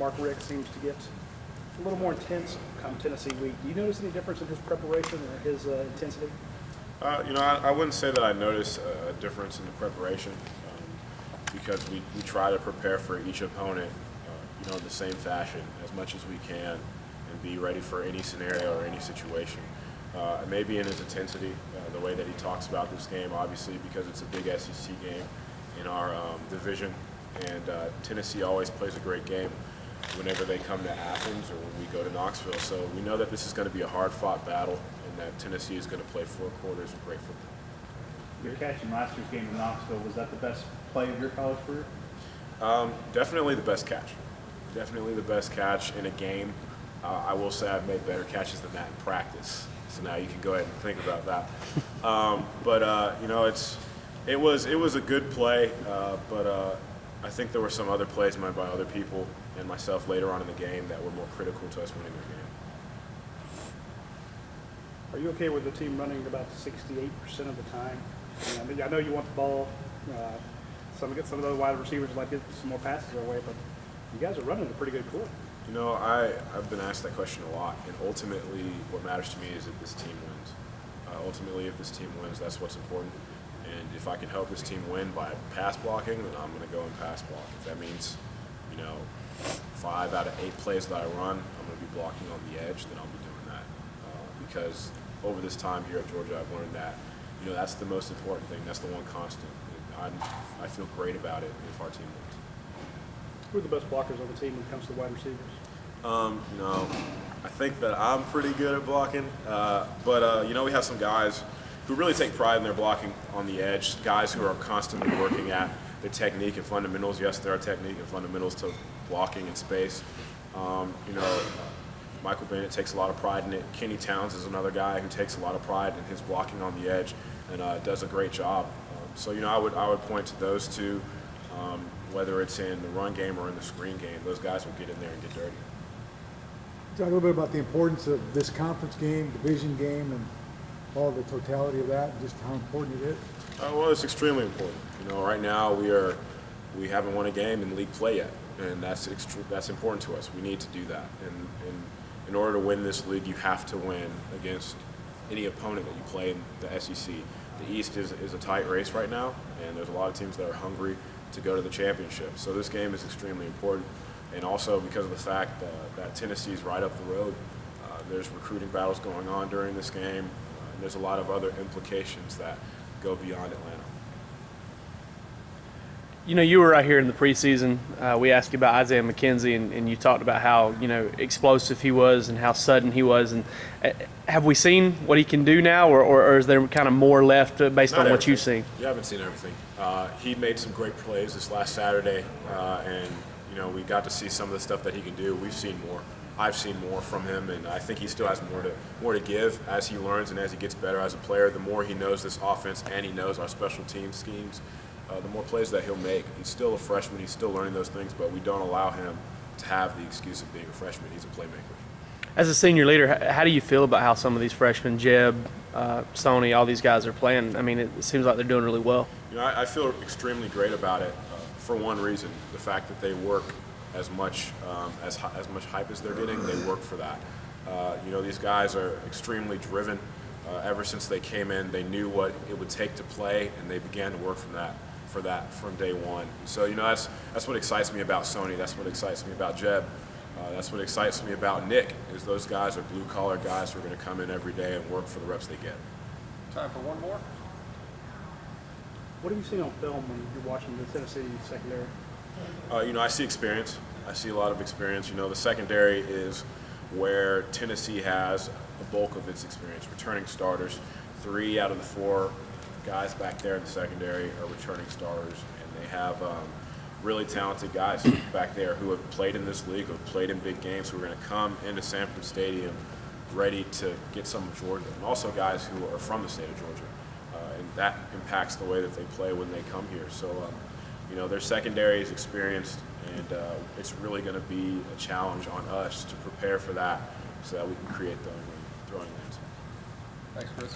Mark Rick seems to get a little more intense come Tennessee week. Do you notice any difference in his preparation or his intensity? I wouldn't say that I notice a difference in the preparation because we try to prepare for each opponent, in the same fashion as much as we can and be ready for any scenario or any situation. Maybe in his intensity, the way that he talks about this game, obviously because it's a big SEC game in our division, and Tennessee always plays a great game whenever they come to Athens or when we go to Knoxville. So we know that this is going to be a hard-fought battle and that Tennessee is going to play 4 quarters of great football. Your catch in last year's game in Knoxville, was that the best play of your college career? Definitely the best catch. Definitely the best catch in a game. I will say I've made better catches than that in practice. So now you can go ahead and think about that. It was a good play, but I think there were some other plays made by other people and myself later on in the game that were more critical to us winning the game. Are you okay with the team running about 68% of the time? I know you want the ball. Some of the wide receivers like get some more passes their way, but you guys are running a pretty good clip. I've been asked that question a lot, and ultimately what matters to me is that this team wins. Ultimately, if this team wins, that's what's important. And if I can help this team win by pass blocking, then I'm going to go and pass block. If that means, 5 out of 8 plays that I run, I'm going to be blocking on the edge, then I'll be doing that. Because over this time here at Georgia, I've learned that, that's the most important thing. That's the one constant. I feel great about it if our team wins. Who are the best blockers on the team when it comes to wide receivers? I think that I'm pretty good at blocking, but we have some guys who really take pride in their blocking on the edge, guys who are constantly working at their technique and fundamentals. Yes, there are technique and fundamentals to blocking in space. Michael Bennett takes a lot of pride in it. Kenny Towns is another guy who takes a lot of pride in his blocking on the edge and does a great job. I would point to those two. Whether it's in the run game or in the screen game, those guys will get in there and get dirty. Talk a little bit about the importance of this conference game, division game, and all the totality of that, and just how important it is. Well, it's extremely important. Right now we haven't won a game in league play yet, and that's important to us. We need to do that, and in order to win this league, you have to win against any opponent that you play in the SEC. The East is a tight race right now, and there's a lot of teams that are hungry to go to the championship. So this game is extremely important, and also because of the fact that Tennessee is right up the road, there's recruiting battles going on during this game, and there's a lot of other implications that go beyond Atlanta. You were right here in the preseason. We asked you about Isaiah McKenzie, and you talked about how explosive he was and how sudden he was. And have we seen what he can do now, or is there kind of more left based on what you've seen? You haven't seen everything. He made some great plays this last Saturday, and we got to see some of the stuff that he can do. We've seen more. I've seen more from him, and I think he still has more to give as he learns and as he gets better as a player. The more he knows this offense and he knows our special team schemes, the more plays that he'll make. He's still a freshman. He's still learning those things, but we don't allow him to have the excuse of being a freshman. He's a playmaker. As a senior leader, how do you feel about how some of these freshmen, Jeb, Sony, all these guys are playing? I mean, it seems like they're doing really well. I feel extremely great about it for one reason, the fact that they work as much hype as they're getting, they work for that. These guys are extremely driven. Ever since they came in, they knew what it would take to play, and they began to work from day one. So that's what excites me about Sony. That's what excites me about Jeb. That's what excites me about Nick. Is those guys are blue collar guys who are going to come in every day and work for the reps they get. Time for one more. What have you seen on film when you're watching the Tennessee secondary? I see experience. I see a lot of experience. The secondary is where Tennessee has the bulk of its experience. Returning starters, 3 out of the 4 guys back there in the secondary are returning starters, and they have really talented guys back there who have played in this league, who have played in big games, who are going to come into Sanford Stadium ready to get some of Georgia, and also guys who are from the state of Georgia. And that impacts the way that they play when they come here. So, their secondary is experienced, and it's really going to be a challenge on us to prepare for that so that we can create throwing lanes. Thanks, Chris.